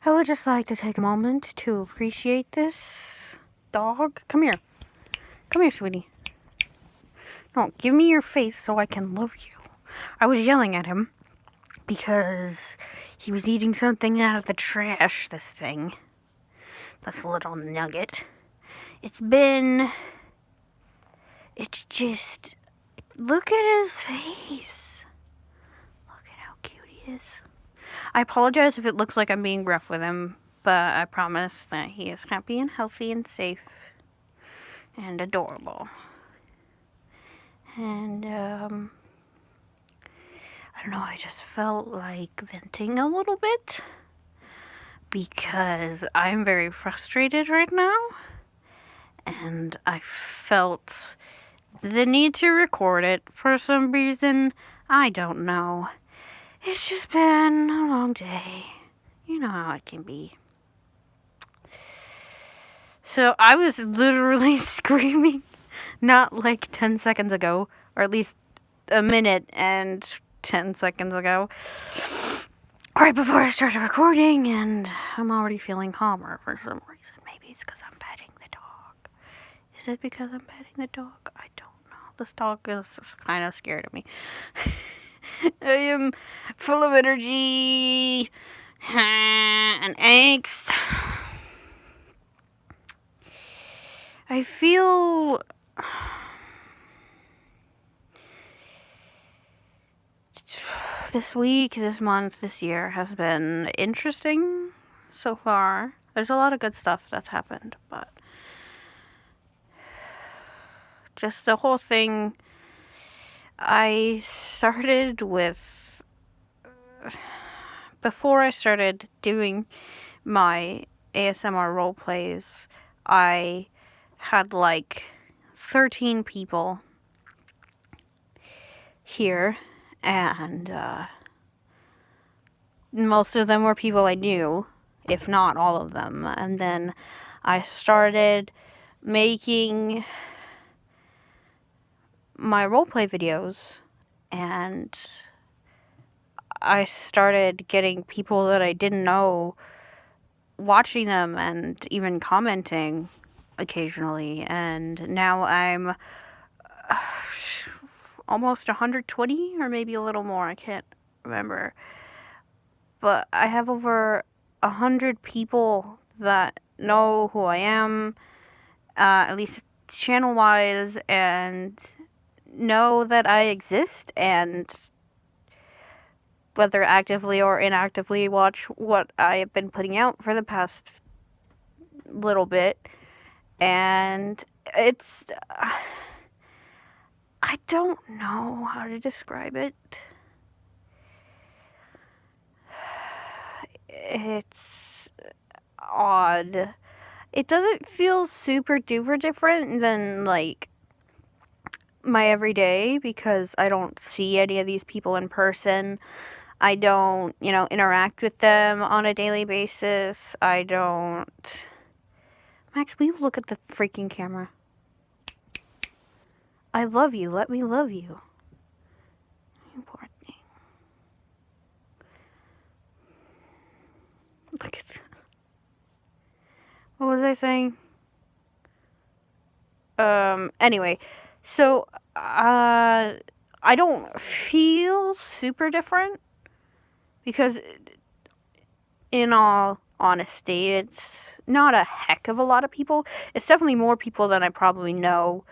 I would just like to take a moment to appreciate this dog. Come here. Come here, sweetie. No, give me your face so I can love you. I was yelling at him because he was eating something out of the trash, this thing. This little nugget. It's just... Look at his face. Look at how cute he is. I apologize if it looks like I'm being rough with him, but I promise that he is happy and healthy and safe and adorable. And, I don't know, I just felt like venting a little bit because I'm very frustrated right now, and I felt the need to record it for some reason. I don't know. It's just been a long day. You know how it can be. So I was literally screaming not like 10 seconds ago, or at least a minute and 10 seconds ago, right before I started recording, and I'm already feeling calmer for some reason. Maybe it's because I'm petting the dog. Is it because I'm petting the dog? I don't know. This dog is kind of scared of me. I am full of energy and angst. I feel this week, this month, this year has been interesting so far. There's a lot of good stuff that's happened, but just the whole thing, I started with, before I started doing my ASMR role plays, I had like 13 people here, and most of them were people I knew, if not all of them. And then I started making my roleplay videos, and I started getting people that I didn't know watching them and even commenting occasionally, and now I'm almost 120, or maybe a little more, I can't remember, but I have over 100 people that know who I am, at least channel-wise, and know that I exist, and whether actively or inactively watch what I have been putting out for the past little bit. And it's, I don't know how to describe it. It's odd. It doesn't feel super duper different than like my everyday, because I don't see any of these people in person. I don't, interact with them on a daily basis. I don't... Max, will you look at the freaking camera? I love you. Let me love you. You poor thing. Look at that. What was I saying? Anyway, so, I don't feel super different, because in all honesty, it's not a heck of a lot of people. It's definitely more people than I probably know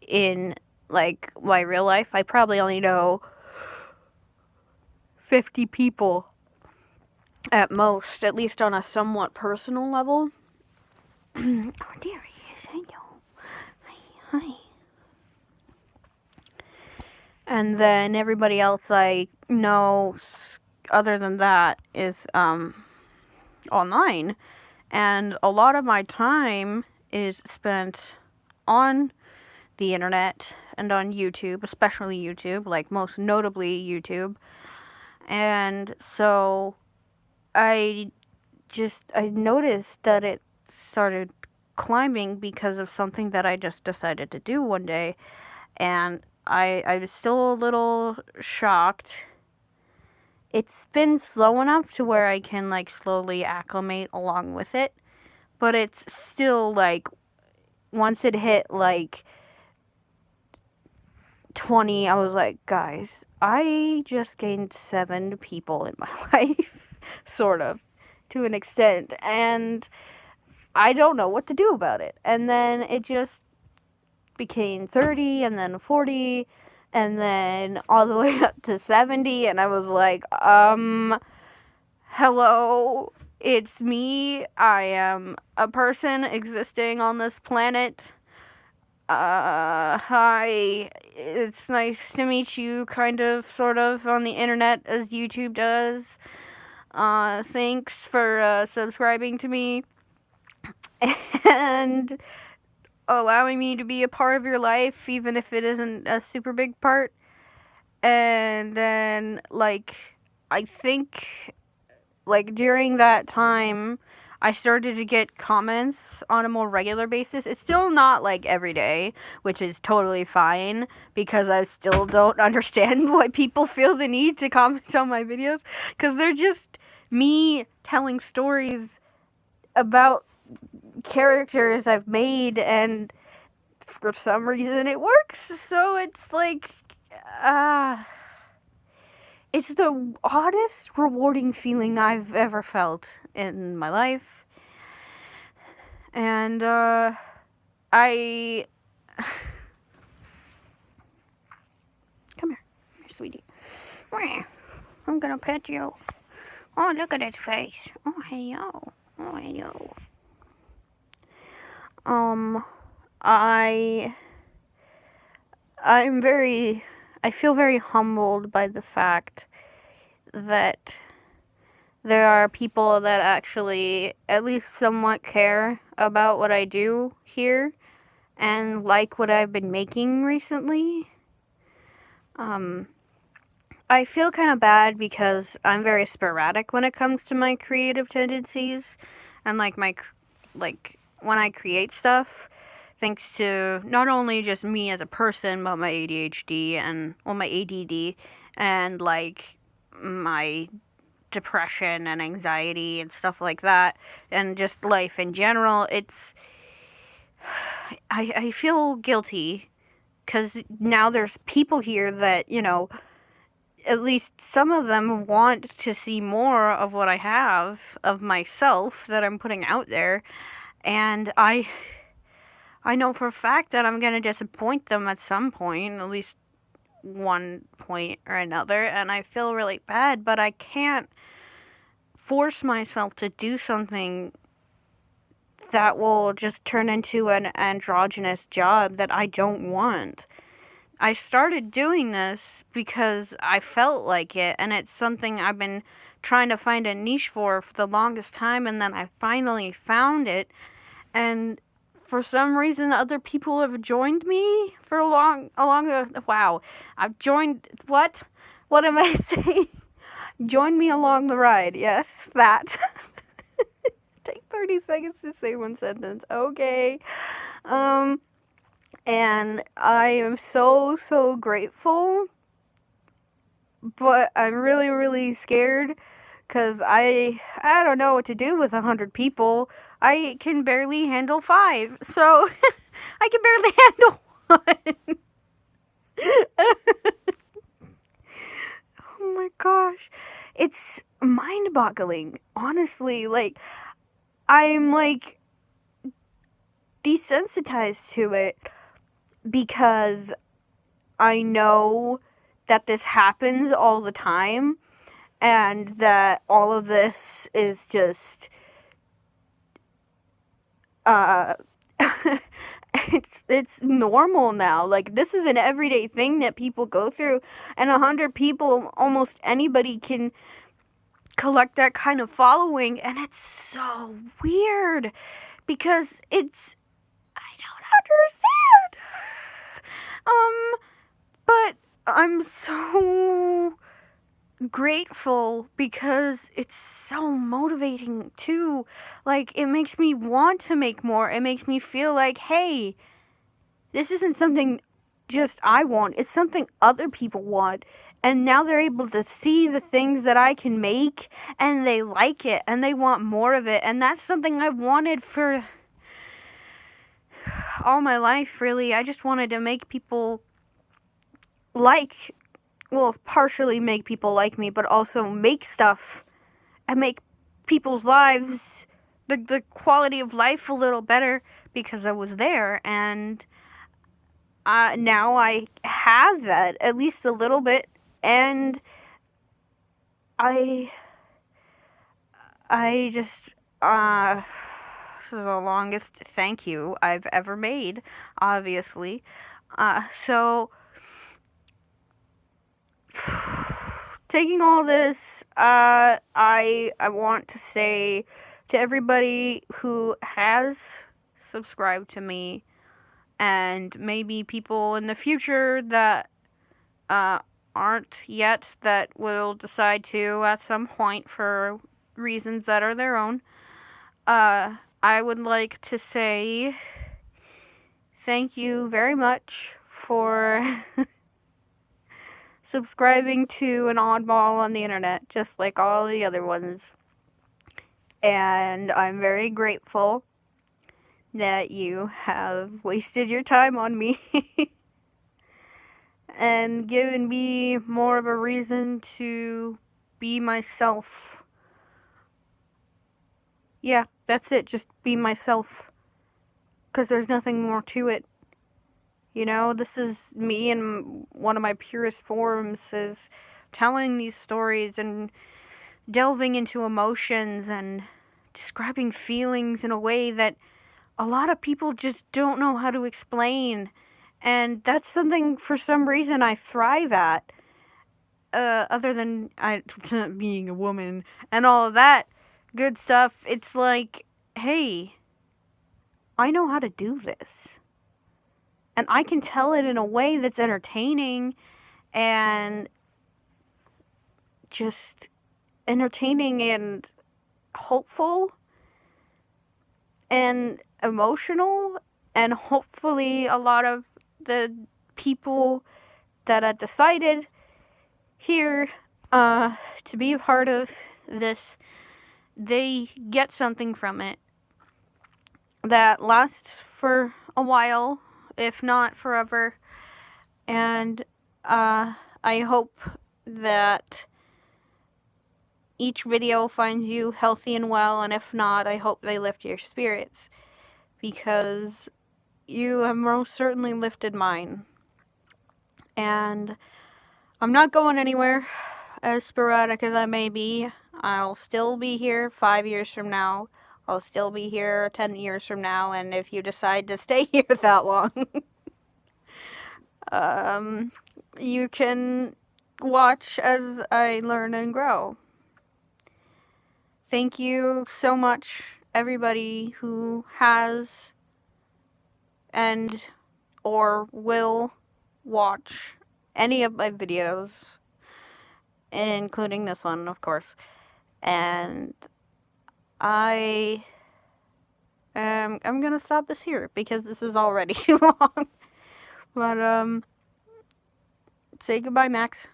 in, like, my real life. I probably only know 50 people at most, at least on a somewhat personal level. Oh, there he is. Hello. Hi. And then everybody else I know, other than that, is online. And a lot of my time is spent on the internet and on YouTube, especially YouTube, like most notably YouTube. And so I noticed that it started climbing because of something that I just decided to do one day. And I was still a little shocked it's been slow enough to where I can, like, slowly acclimate along with it. But it's still, like, once it hit, like, 20, I was like, guys, I just gained 7 people in my life, sort of, to an extent, and I don't know what to do about it. And then it just became 30, and then 40, and then all the way up to 70, and I was like, hello, it's me. I am a person existing on this planet. Hi, it's nice to meet you, kind of, sort of, on the internet, as YouTube does. Thanks for, subscribing to me, and allowing me to be a part of your life, even if it isn't a super big part. And then, like, I think, like, during that time, I started to get comments on a more regular basis. It's still not, like, every day, which is totally fine, because I still don't understand why people feel the need to comment on my videos, because they're just me telling stories about characters I've made, and for some reason it works, so it's like, it's the oddest, rewarding feeling I've ever felt in my life. And, Come here, sweetie. I'm gonna pet you. Oh, look at his face. Oh, hello. Oh, hello. I feel very humbled by the fact that there are people that actually at least somewhat care about what I do here and like what I've been making recently. I feel kind of bad because I'm very sporadic when it comes to my creative tendencies and like when I create stuff. Thanks to not only just me as a person, but my ADHD and, well, my ADD, and, like, my depression and anxiety and stuff like that, and just life in general. I feel guilty, because now there's people here that, you know, at least some of them want to see more of what I have of myself that I'm putting out there, and I know for a fact that I'm going to disappoint them at some point, at least one point or another, and I feel really bad, but I can't force myself to do something that will just turn into an androgynous job that I don't want. I started doing this because I felt like it, and it's something I've been trying to find a niche for the longest time, and then I finally found it, and for some reason, other people have joined me for I've joined, what? What am I saying? Join me along the ride. Yes, that. Take 30 seconds to say one sentence. Okay. And I am so, so grateful, but I'm really, really scared, because I don't know what to do with 100 people. I can barely handle 5, so I can barely handle 1. Oh my gosh. It's mind-boggling, honestly. Like, I'm, like, desensitized to it because I know that this happens all the time, and that all of this is just, it's normal now. Like, this is an everyday thing that people go through, and 100 people, almost anybody can collect that kind of following, and it's so weird, because I don't understand. But I'm so grateful because it's so motivating too. Like, it makes me want to make more. It makes me feel like, hey, this isn't something just I want. It's something other people want. And now they're able to see the things that I can make, and they like it, and they want more of it. And that's something I've wanted for all my life, really. I just wanted to make people partially make people like me, but also make stuff and make people's lives, the quality of life a little better, because I was there. And now I have that, at least a little bit. And I just, this is the longest thank you I've ever made, obviously. So, taking all this, I want to say to everybody who has subscribed to me, and maybe people in the future that, aren't yet, that will decide to at some point for reasons that are their own. I would like to say thank you very much for subscribing to an oddball on the internet, just like all the other ones. And I'm very grateful that you have wasted your time on me. And given me more of a reason to be myself. Yeah, that's it. Just be myself. Because there's nothing more to it. You know, this is me in one of my purest forms, is telling these stories and delving into emotions and describing feelings in a way that a lot of people just don't know how to explain. And that's something, for some reason, I thrive at. Other than being a woman and all of that good stuff, it's like, hey, I know how to do this. And I can tell it in a way that's entertaining and just entertaining and hopeful and emotional, and hopefully a lot of the people that I decided here to be a part of this, they get something from it that lasts for a while, if not forever. And I hope that each video finds you healthy and well, and if not, I hope they lift your spirits, because you have most certainly lifted mine. And I'm not going anywhere, as sporadic as I may be. I'll still be here 5 years from now. I'll still be here 10 years from now, and if you decide to stay here that long, you can watch as I learn and grow. Thank you so much, everybody who has and or will watch any of my videos, including this one, of course. And I'm gonna stop this here because this is already too long. But say goodbye, Max.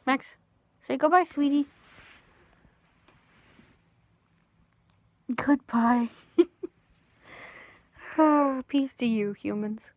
Max, say goodbye, sweetie. Goodbye. Peace to you, humans.